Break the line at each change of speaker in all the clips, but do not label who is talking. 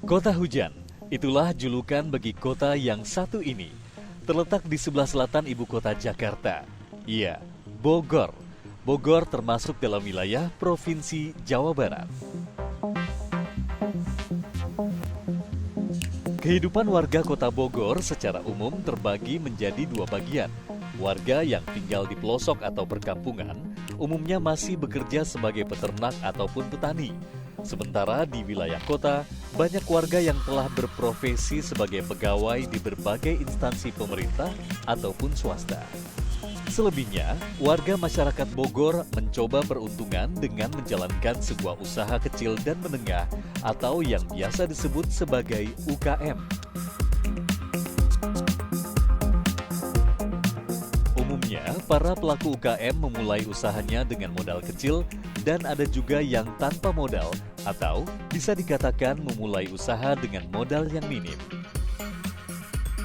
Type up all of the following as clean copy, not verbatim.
Kota Hujan, itulah julukan bagi kota yang satu ini. Terletak di sebelah selatan ibu kota Jakarta. Iya, Bogor. Bogor termasuk dalam wilayah Provinsi Jawa Barat. Kehidupan warga kota Bogor secara umum terbagi menjadi dua bagian. Warga yang tinggal di pelosok atau perkampungan umumnya masih bekerja sebagai peternak ataupun petani. Sementara di wilayah kota, banyak warga yang telah berprofesi sebagai pegawai di berbagai instansi pemerintah ataupun swasta. Selebihnya, warga masyarakat Bogor mencoba peruntungan dengan menjalankan sebuah usaha kecil dan menengah atau yang biasa disebut sebagai UKM. Umumnya, para pelaku UKM memulai usahanya dengan modal kecil dan ada juga yang tanpa modal atau bisa dikatakan memulai usaha dengan modal yang minim.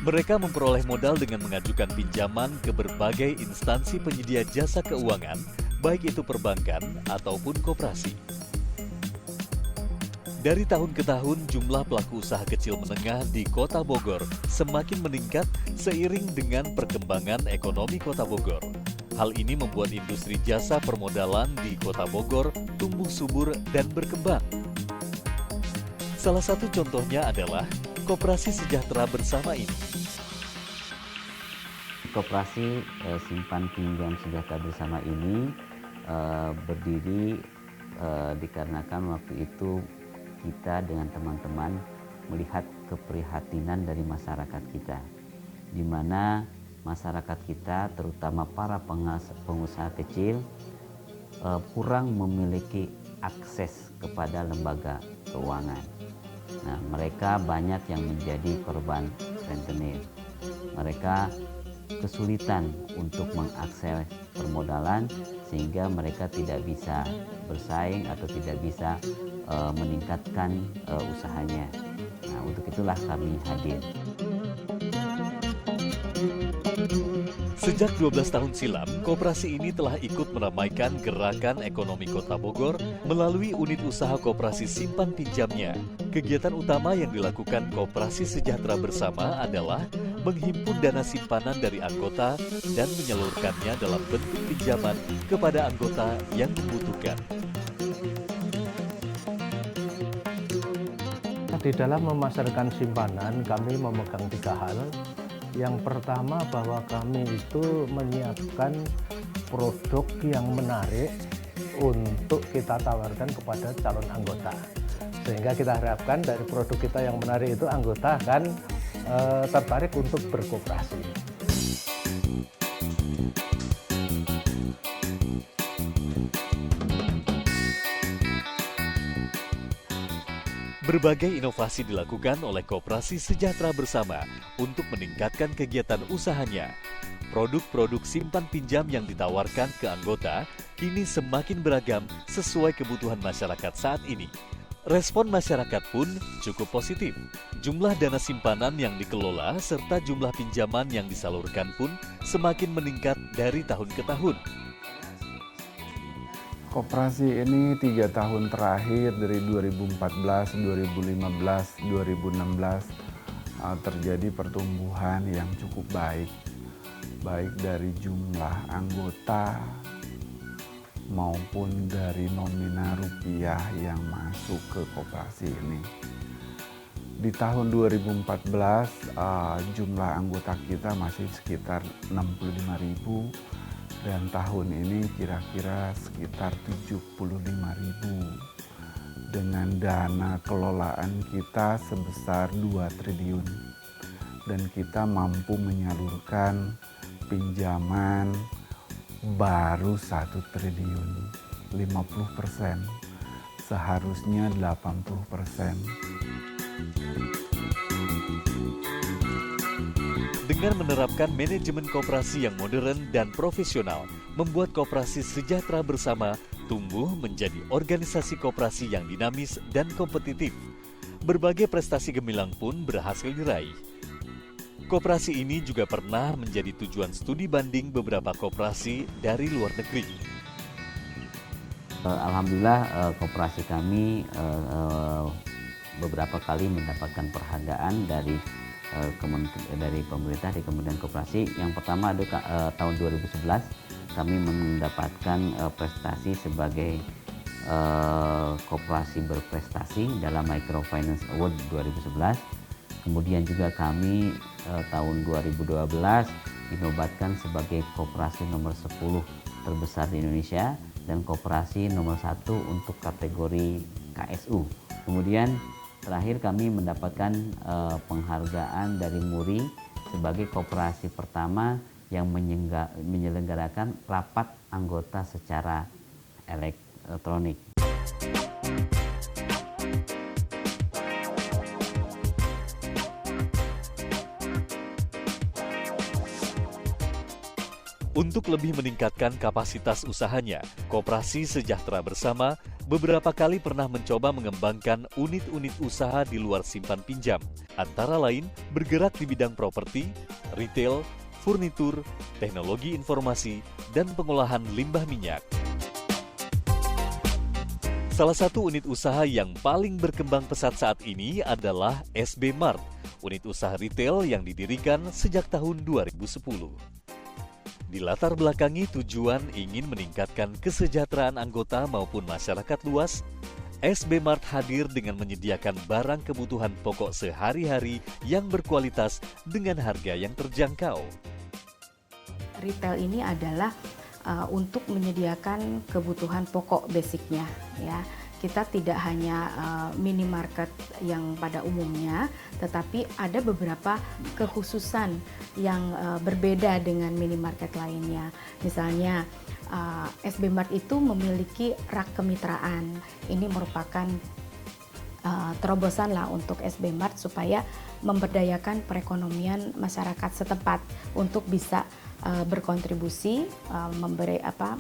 Mereka memperoleh modal dengan mengajukan pinjaman ke berbagai instansi penyedia jasa keuangan, baik itu perbankan ataupun koperasi. Dari tahun ke tahun, jumlah pelaku usaha kecil menengah di Kota Bogor semakin meningkat seiring dengan perkembangan ekonomi Kota Bogor. Hal ini membuat industri jasa permodalan di Kota Bogor tumbuh subur dan berkembang. Salah satu contohnya adalah Koperasi Sejahtera Bersama ini.
Koperasi Simpan Pinjam Sejahtera Bersama ini berdiri dikarenakan waktu itu kita dengan teman-teman melihat keprihatinan dari masyarakat kita, di mana masyarakat kita, terutama para pengusaha kecil, kurang memiliki akses kepada lembaga keuangan. Nah, mereka banyak yang menjadi korban rentenir. Mereka kesulitan untuk mengakses permodalan sehingga mereka tidak bisa bersaing atau tidak bisa meningkatkan usahanya. Nah, untuk itulah kami hadir.
Sejak 12 tahun silam, koperasi ini telah ikut meramaikan gerakan ekonomi Kota Bogor melalui unit usaha koperasi simpan pinjamnya. Kegiatan utama yang dilakukan Koperasi Sejahtera Bersama adalah menghimpun dana simpanan dari anggota dan menyalurkannya dalam bentuk pinjaman kepada anggota yang membutuhkan.
Di dalam memasarkan simpanan, kami memegang 3 hal. Yang pertama, bahwa kami itu menyiapkan produk yang menarik untuk kita tawarkan kepada calon anggota. Sehingga kita harapkan dari produk kita yang menarik itu anggota akan tertarik untuk berkoperasi.
Berbagai inovasi dilakukan oleh Koperasi Sejahtera Bersama untuk meningkatkan kegiatan usahanya. Produk-produk simpan pinjam yang ditawarkan ke anggota kini semakin beragam sesuai kebutuhan masyarakat saat ini. Respon masyarakat pun cukup positif. Jumlah dana simpanan yang dikelola serta jumlah pinjaman yang disalurkan pun semakin meningkat dari tahun ke tahun.
Koperasi ini 3 tahun terakhir dari 2014, 2015, 2016 terjadi pertumbuhan yang cukup baik. Baik dari jumlah anggota maupun dari nominal rupiah yang masuk ke koperasi ini. Di tahun 2014 jumlah anggota kita masih sekitar 65.000. Dan tahun ini kira-kira sekitar 75.000 dengan dana kelolaan kita sebesar 2 triliun dan kita mampu menyalurkan pinjaman baru 1 triliun 50%, seharusnya 80%.
Dengan menerapkan manajemen koperasi yang modern dan profesional, membuat Koperasi Sejahtera Bersama tumbuh menjadi organisasi koperasi yang dinamis dan kompetitif. Berbagai prestasi gemilang pun berhasil diraih. Koperasi ini juga pernah menjadi tujuan studi banding beberapa koperasi dari luar negeri.
Alhamdulillah koperasi kami beberapa kali mendapatkan penghargaan dari pemerintah di Kementerian Koperasi. Yang pertama tahun 2011 kami mendapatkan prestasi sebagai koperasi berprestasi dalam Microfinance Award 2011. Kemudian juga kami tahun 2012 dinobatkan sebagai koperasi nomor 10 terbesar di Indonesia dan koperasi nomor 1 untuk kategori KSU. Kemudian terakhir kami mendapatkan penghargaan dari MURI sebagai koperasi pertama yang menyelenggarakan rapat anggota secara elektronik.
Untuk lebih meningkatkan kapasitas usahanya, Koperasi Sejahtera Bersama beberapa kali pernah mencoba mengembangkan unit-unit usaha di luar simpan pinjam, antara lain bergerak di bidang properti, retail, furnitur, teknologi informasi, dan pengolahan limbah minyak. Salah satu unit usaha yang paling berkembang pesat saat ini adalah SB Mart, unit usaha retail yang didirikan sejak tahun 2010. Dilatar belakangi tujuan ingin meningkatkan kesejahteraan anggota maupun masyarakat luas, SB Mart hadir dengan menyediakan barang kebutuhan pokok sehari-hari yang berkualitas dengan harga yang terjangkau.
Retail ini adalah untuk menyediakan kebutuhan pokok basicnya, ya. Kita tidak hanya minimarket yang pada umumnya, tetapi ada beberapa kekhususan yang berbeda dengan minimarket lainnya. Misalnya SB Mart itu memiliki rak kemitraan. Ini merupakan terobosan lah untuk SB Mart supaya memberdayakan perekonomian masyarakat setempat untuk bisa berkontribusi,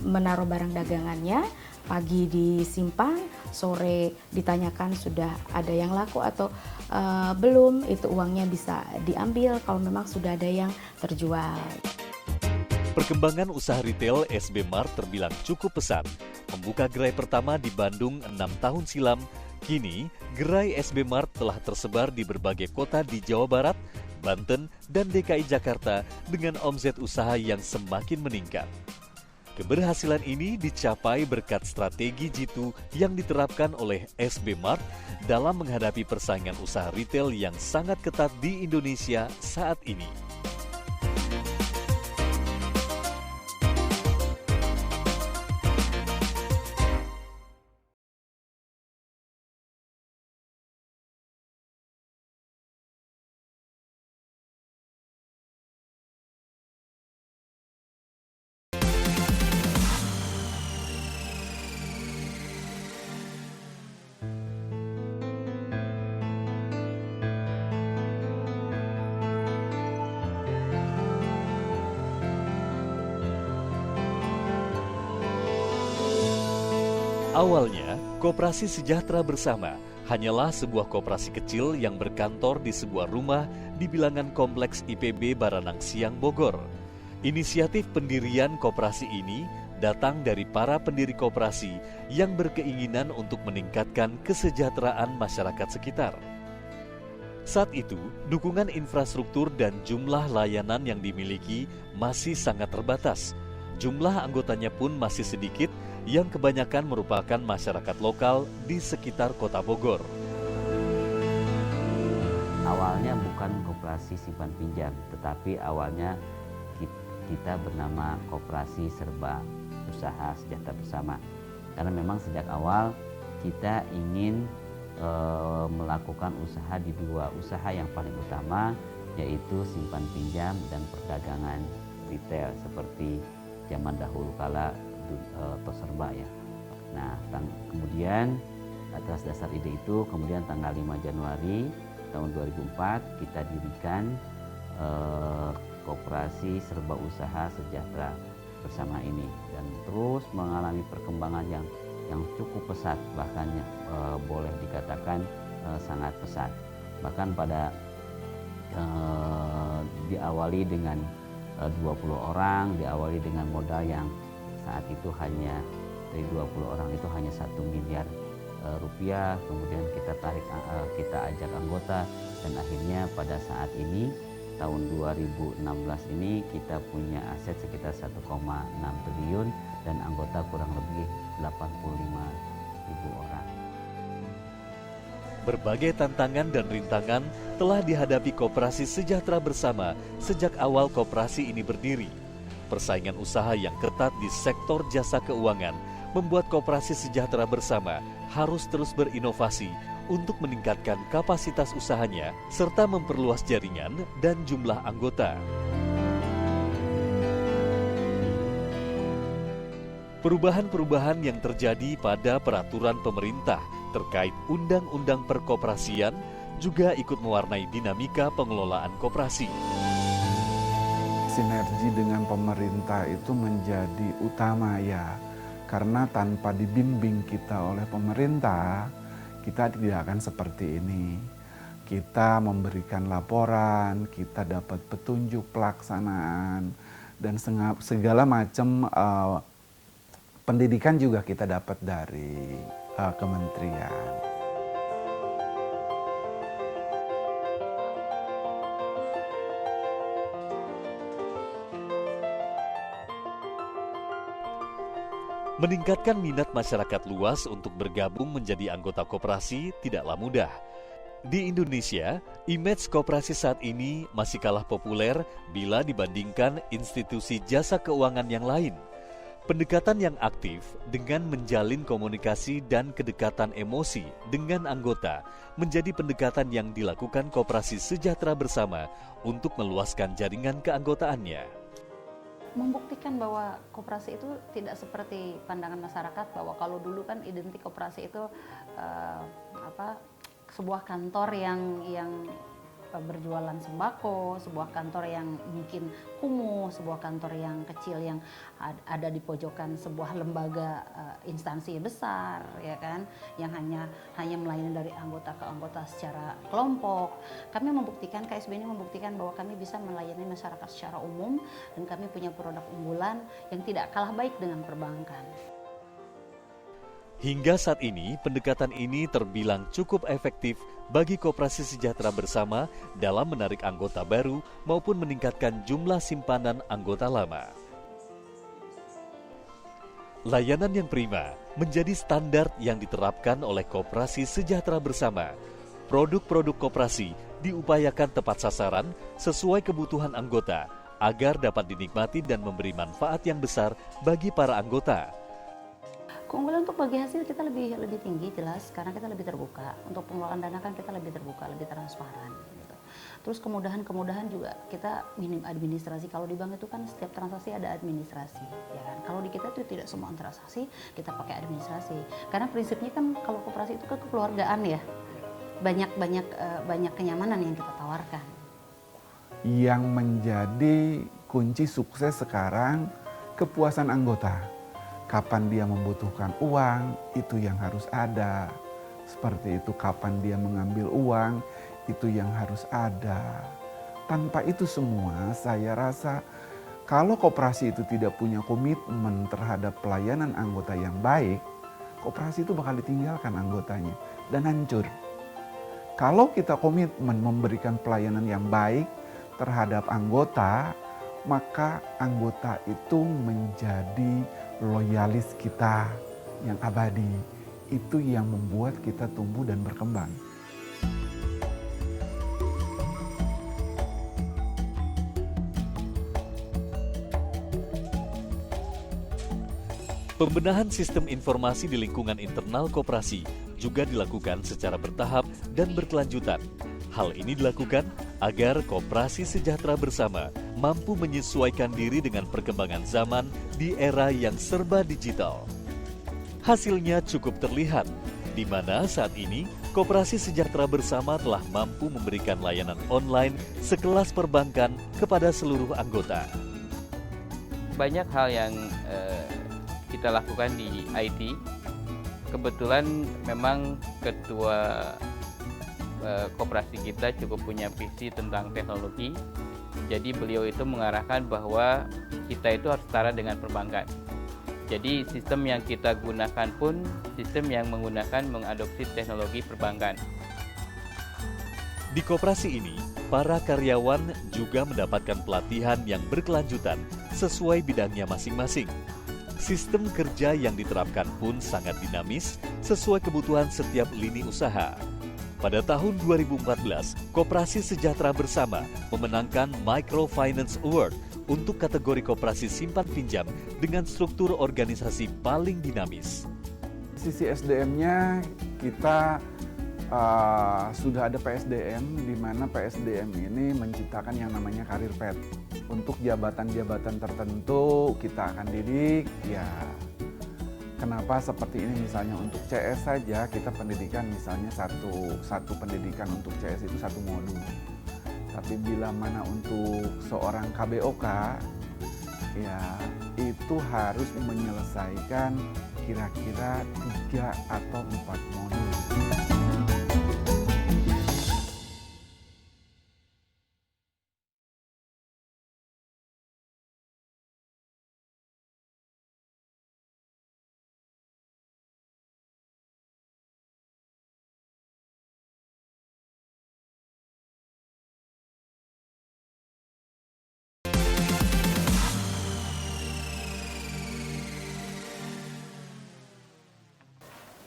menaruh barang dagangannya, pagi disimpan, sore ditanyakan sudah ada yang laku atau belum, itu uangnya bisa diambil kalau memang sudah ada yang terjual.
Perkembangan usaha retail SB Mart terbilang cukup pesat. Membuka gerai pertama di Bandung 6 tahun silam, kini gerai SB Mart telah tersebar di berbagai kota di Jawa Barat, Banten, dan DKI Jakarta dengan omset usaha yang semakin meningkat. Keberhasilan ini dicapai berkat strategi jitu yang diterapkan oleh SB Mart dalam menghadapi persaingan usaha retail yang sangat ketat di Indonesia saat ini. Awalnya, Koperasi Sejahtera Bersama hanyalah sebuah koperasi kecil yang berkantor di sebuah rumah di bilangan Kompleks IPB Baranang Siang, Bogor. Inisiatif pendirian koperasi ini datang dari para pendiri koperasi yang berkeinginan untuk meningkatkan kesejahteraan masyarakat sekitar. Saat itu, dukungan infrastruktur dan jumlah layanan yang dimiliki masih sangat terbatas. Jumlah anggotanya pun masih sedikit, yang kebanyakan merupakan masyarakat lokal di sekitar kota Bogor.
Awalnya bukan koperasi simpan pinjam, tetapi awalnya kita bernama Koperasi Serba Usaha Sejahtera Bersama. Karena memang sejak awal kita ingin melakukan usaha di dua usaha yang paling utama, yaitu simpan pinjam dan perdagangan retail seperti zaman dahulu kala Toserba ya. Nah, kemudian atas dasar ide itu, kemudian tanggal 5 Januari tahun 2004 kita dirikan Koperasi Serba Usaha Sejahtera Bersama ini, dan terus mengalami perkembangan yang cukup pesat, bahkan boleh dikatakan sangat pesat. Bahkan pada diawali dengan 20 orang, diawali dengan modal yang saat itu hanya dari 20 orang itu hanya 1 miliar rupiah. Kemudian kita ajak anggota, dan akhirnya pada saat ini tahun 2016 ini kita punya aset sekitar 1,6 triliun dan anggota kurang lebih 85.000 orang.
Berbagai tantangan dan rintangan telah dihadapi Koperasi Sejahtera Bersama sejak awal koperasi ini berdiri. Persaingan usaha yang ketat di sektor jasa keuangan membuat Koperasi Sejahtera Bersama harus terus berinovasi untuk meningkatkan kapasitas usahanya serta memperluas jaringan dan jumlah anggota. Perubahan-perubahan yang terjadi pada peraturan pemerintah terkait undang-undang perkoperasian juga ikut mewarnai dinamika pengelolaan koperasi.
Sinergi dengan pemerintah itu menjadi utama ya, karena tanpa dibimbing kita oleh pemerintah, kita tidak akan seperti ini. Kita memberikan laporan, kita dapat petunjuk pelaksanaan, dan segala macam pendidikan juga kita dapat dari kementerian.
Meningkatkan minat masyarakat luas untuk bergabung menjadi anggota koperasi tidaklah mudah. Di Indonesia, image koperasi saat ini masih kalah populer bila dibandingkan institusi jasa keuangan yang lain. Pendekatan yang aktif dengan menjalin komunikasi dan kedekatan emosi dengan anggota menjadi pendekatan yang dilakukan Koperasi Sejahtera Bersama untuk meluaskan jaringan keanggotaannya.
Membuktikan bahwa koperasi itu tidak seperti pandangan masyarakat, bahwa kalau dulu kan identik koperasi itu sebuah kantor yang berjualan sembako, sebuah kantor yang mungkin kumuh, sebuah kantor yang kecil yang ada di pojokan sebuah lembaga instansi besar, ya kan, yang hanya melayani dari anggota ke anggota secara kelompok. Kami membuktikan, KSB ini membuktikan bahwa kami bisa melayani masyarakat secara umum dan kami punya produk unggulan yang tidak kalah baik dengan perbankan.
Hingga saat ini, pendekatan ini terbilang cukup efektif bagi Koperasi Sejahtera Bersama dalam menarik anggota baru maupun meningkatkan jumlah simpanan anggota lama. Layanan yang prima menjadi standar yang diterapkan oleh Koperasi Sejahtera Bersama. Produk-produk koperasi diupayakan tepat sasaran sesuai kebutuhan anggota agar dapat dinikmati dan memberi manfaat yang besar bagi para anggota.
Keunggulan untuk bagi hasil kita lebih tinggi jelas karena kita lebih terbuka. Untuk pengelolaan dana kan kita lebih terbuka, lebih transparan gitu. Terus kemudahan juga kita minim administrasi. Kalau di bank itu kan setiap transaksi ada administrasi, ya kan. Kalau di kita itu tidak semua transaksi kita pakai administrasi. Karena prinsipnya kan kalau koperasi itu kekeluargaan ya. Banyak kenyamanan yang kita tawarkan.
Yang menjadi kunci sukses sekarang kepuasan anggota. Kapan dia membutuhkan uang, itu yang harus ada. Seperti itu, kapan dia mengambil uang, itu yang harus ada. Tanpa itu semua, saya rasa kalau koperasi itu tidak punya komitmen terhadap pelayanan anggota yang baik, koperasi itu bakal ditinggalkan anggotanya dan hancur. Kalau kita komitmen memberikan pelayanan yang baik terhadap anggota, maka anggota itu menjadi loyalis kita yang abadi. Itu yang membuat kita tumbuh dan berkembang.
Pembenahan sistem informasi di lingkungan internal koperasi juga dilakukan secara bertahap dan berkelanjutan. Hal ini dilakukan agar Koperasi Sejahtera Bersama mampu menyesuaikan diri dengan perkembangan zaman di era yang serba digital. Hasilnya cukup terlihat, di mana saat ini Koperasi Sejahtera Bersama telah mampu memberikan layanan online sekelas perbankan kepada seluruh anggota.
Banyak hal yang kita lakukan di IT. Kebetulan memang ketua koperasi kita cukup punya visi tentang teknologi. Jadi beliau itu mengarahkan bahwa kita itu harus setara dengan perbankan. Jadi sistem yang kita gunakan pun sistem yang mengadopsi teknologi perbankan.
Di koperasi ini, para karyawan juga mendapatkan pelatihan yang berkelanjutan sesuai bidangnya masing-masing. Sistem kerja yang diterapkan pun sangat dinamis sesuai kebutuhan setiap lini usaha. Pada tahun 2014, Koperasi Sejahtera Bersama memenangkan Microfinance Award untuk kategori koperasi simpan pinjam dengan struktur organisasi paling dinamis.
Sisi SDM-nya kita sudah ada PSDM, di mana PSDM ini menciptakan yang namanya karir path. Untuk jabatan-jabatan tertentu kita akan didik, ya kenapa seperti ini, misalnya untuk CS saja kita pendidikan misalnya satu pendidikan untuk CS itu 1 modul. Tapi bila mana untuk seorang KBOK, ya itu harus menyelesaikan kira-kira 3 atau 4 modul.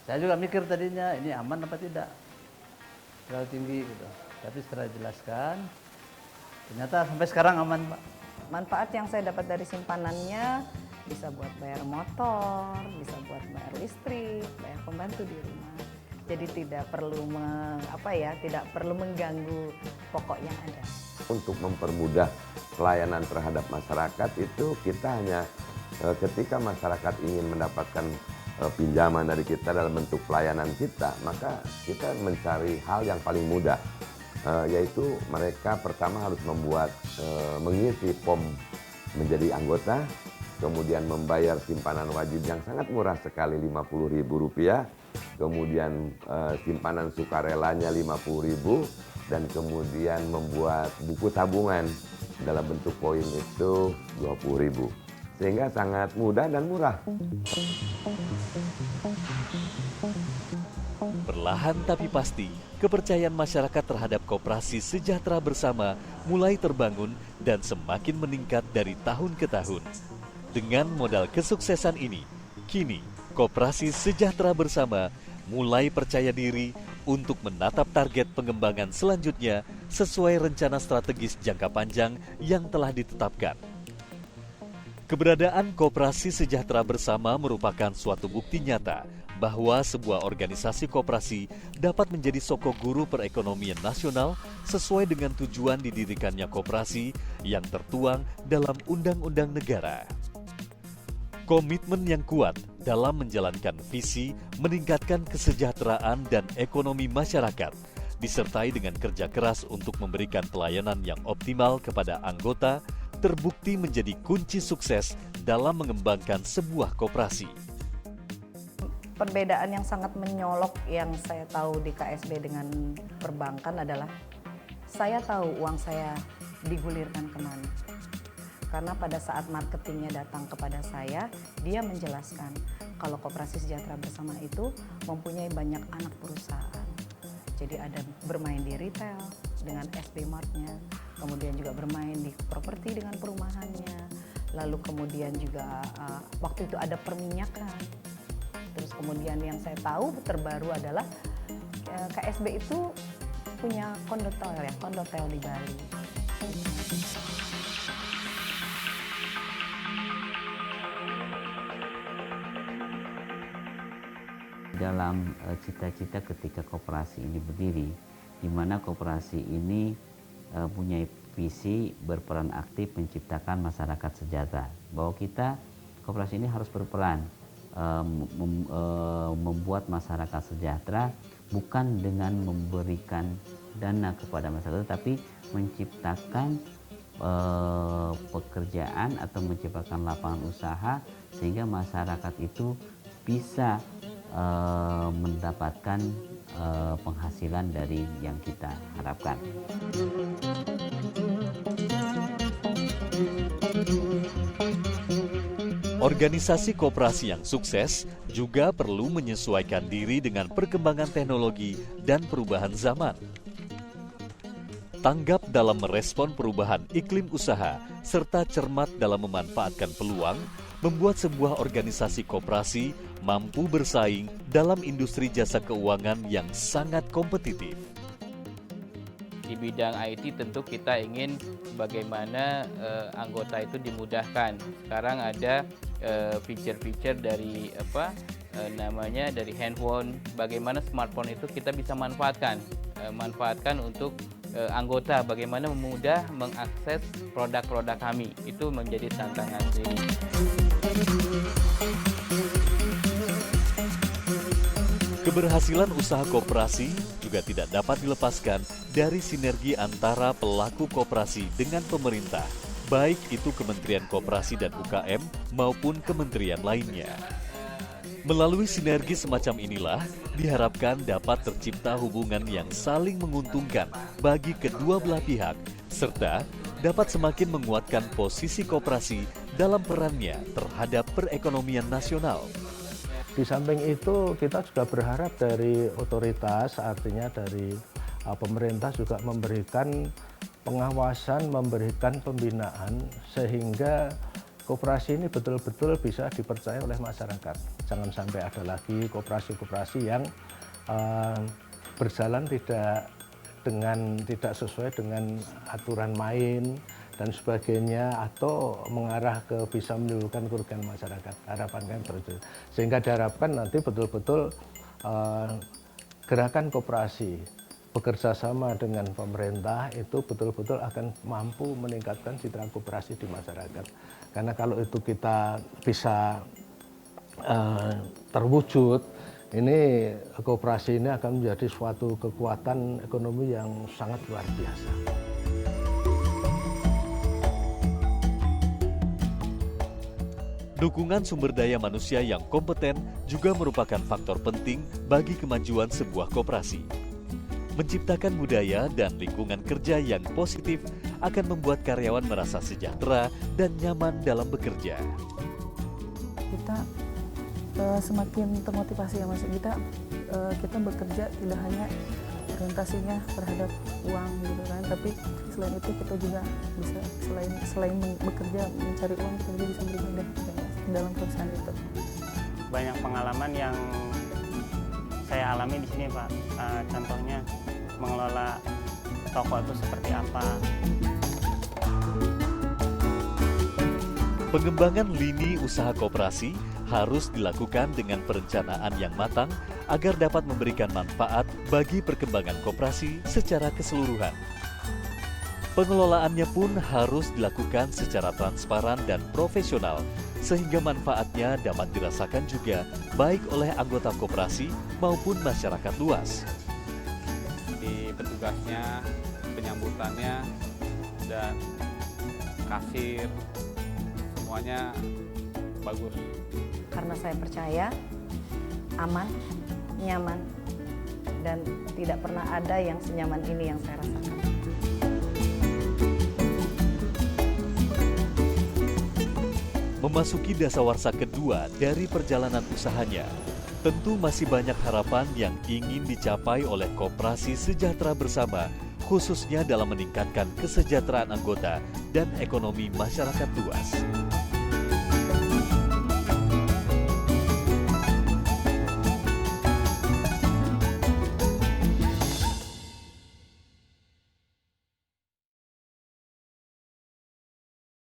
Saya juga mikir tadinya ini aman apa tidak, terlalu tinggi gitu. Tapi setelah jelaskan, ternyata sampai sekarang aman, Pak.
Manfaat yang saya dapat dari simpanannya bisa buat bayar motor, bisa buat bayar listrik, bayar pembantu di rumah. Jadi tidak perlu tidak perlu mengganggu pokok yang ada.
Untuk mempermudah pelayanan terhadap masyarakat itu kita hanya ketika masyarakat ingin mendapatkan pinjaman dari kita dalam bentuk pelayanan kita, maka kita mencari hal yang paling mudah, yaitu mereka pertama harus mengisi POM menjadi anggota, kemudian membayar simpanan wajib yang sangat murah sekali Rp50.000, kemudian simpanan sukarelanya Rp50.000, dan kemudian membuat buku tabungan dalam bentuk poin itu Rp20.000. Sehingga sangat mudah dan murah.
Perlahan tapi pasti, kepercayaan masyarakat terhadap Koperasi Sejahtera Bersama mulai terbangun dan semakin meningkat dari tahun ke tahun. Dengan modal kesuksesan ini, kini Koperasi Sejahtera Bersama mulai percaya diri untuk menatap target pengembangan selanjutnya sesuai rencana strategis jangka panjang yang telah ditetapkan. Keberadaan Koperasi Sejahtera Bersama merupakan suatu bukti nyata bahwa sebuah organisasi koperasi dapat menjadi sokok guru perekonomian nasional sesuai dengan tujuan didirikannya koperasi yang tertuang dalam undang-undang negara. Komitmen yang kuat dalam menjalankan visi meningkatkan kesejahteraan dan ekonomi masyarakat, disertai dengan kerja keras untuk memberikan pelayanan yang optimal kepada anggota, terbukti menjadi kunci sukses dalam mengembangkan sebuah koperasi.
Perbedaan yang sangat menyolok yang saya tahu di KSB dengan perbankan adalah saya tahu uang saya digulirkan kemana. Karena pada saat marketingnya datang kepada saya, dia menjelaskan kalau Koperasi Sejahtera Bersama itu mempunyai banyak anak perusahaan. Jadi ada bermain di retail dengan SB Mart-nya, kemudian juga bermain di properti dengan perumahannya, lalu kemudian juga waktu itu ada perminyakan. Terus kemudian yang saya tahu terbaru adalah KSB itu punya kondotel di Bali.
Dalam cita-cita ketika koperasi ini berdiri, di mana koperasi ini punya visi berperan aktif menciptakan masyarakat sejahtera, bahwa kita koperasi ini harus berperan membuat masyarakat sejahtera bukan dengan memberikan dana kepada masyarakat, tapi menciptakan pekerjaan atau menciptakan lapangan usaha sehingga masyarakat itu bisa mendapatkan penghasilan dari yang kita harapkan.
Organisasi koperasi yang sukses juga perlu menyesuaikan diri dengan perkembangan teknologi dan perubahan zaman. Tanggap dalam merespon perubahan iklim usaha, serta cermat dalam memanfaatkan peluang, membuat sebuah organisasi koperasi mampu bersaing dalam industri jasa keuangan yang sangat kompetitif.
Di bidang IT tentu kita ingin bagaimana anggota itu dimudahkan. Sekarang ada feature-feature dari dari handphone, bagaimana smartphone itu kita bisa manfaatkan untuk anggota, bagaimana mudah mengakses produk-produk kami. Itu menjadi tantangan sendiri.
Keberhasilan usaha koperasi juga tidak dapat dilepaskan dari sinergi antara pelaku koperasi dengan pemerintah, baik itu Kementerian Koperasi dan UKM maupun kementerian lainnya. Melalui sinergi semacam inilah diharapkan dapat tercipta hubungan yang saling menguntungkan bagi kedua belah pihak, serta dapat semakin menguatkan posisi koperasi dalam perannya terhadap perekonomian nasional.
Di samping itu kita juga berharap dari otoritas, artinya dari pemerintah juga memberikan pengawasan, memberikan pembinaan sehingga koperasi ini betul-betul bisa dipercaya oleh masyarakat. Jangan sampai ada lagi koperasi-koperasi yang berjalan tidak sesuai dengan aturan main dan sebagainya, atau mengarah ke bisa menimbulkan kerugian masyarakat. Harapan kami seperti itu. Sehingga diharapkan nanti betul-betul gerakan koperasi bekerja sama dengan pemerintah itu betul-betul akan mampu meningkatkan citra koperasi di masyarakat. Karena kalau itu kita bisa terwujud, ini koperasi ini akan menjadi suatu kekuatan ekonomi yang sangat luar biasa.
Dukungan sumber daya manusia yang kompeten juga merupakan faktor penting bagi kemajuan sebuah koperasi. Menciptakan budaya dan lingkungan kerja yang positif akan membuat karyawan merasa sejahtera dan nyaman dalam bekerja.
Kita semakin termotivasi ya Mas, kita bekerja tidak hanya orientasinya terhadap uang gitu kan, tapi selain itu kita juga bisa selain bekerja mencari uang, kita juga bisa beribadah dalam perusahaan itu.
Banyak pengalaman yang saya alami di sini Pak. Contohnya mengelola toko itu seperti apa.
Pengembangan lini usaha koperasi harus dilakukan dengan perencanaan yang matang agar dapat memberikan manfaat bagi perkembangan koperasi secara keseluruhan. Pengelolaannya pun harus dilakukan secara transparan dan profesional sehingga manfaatnya dapat dirasakan juga baik oleh anggota koperasi maupun masyarakat luas.
Di petugasnya, penyambutannya, dan kasir, semuanya bagus.
Karena saya percaya aman, nyaman, dan tidak pernah ada yang senyaman ini yang saya rasakan.
Memasuki dasawarsa kedua dari perjalanan usahanya, tentu masih banyak harapan yang ingin dicapai oleh Koperasi Sejahtera Bersama, khususnya dalam meningkatkan kesejahteraan anggota dan ekonomi masyarakat luas.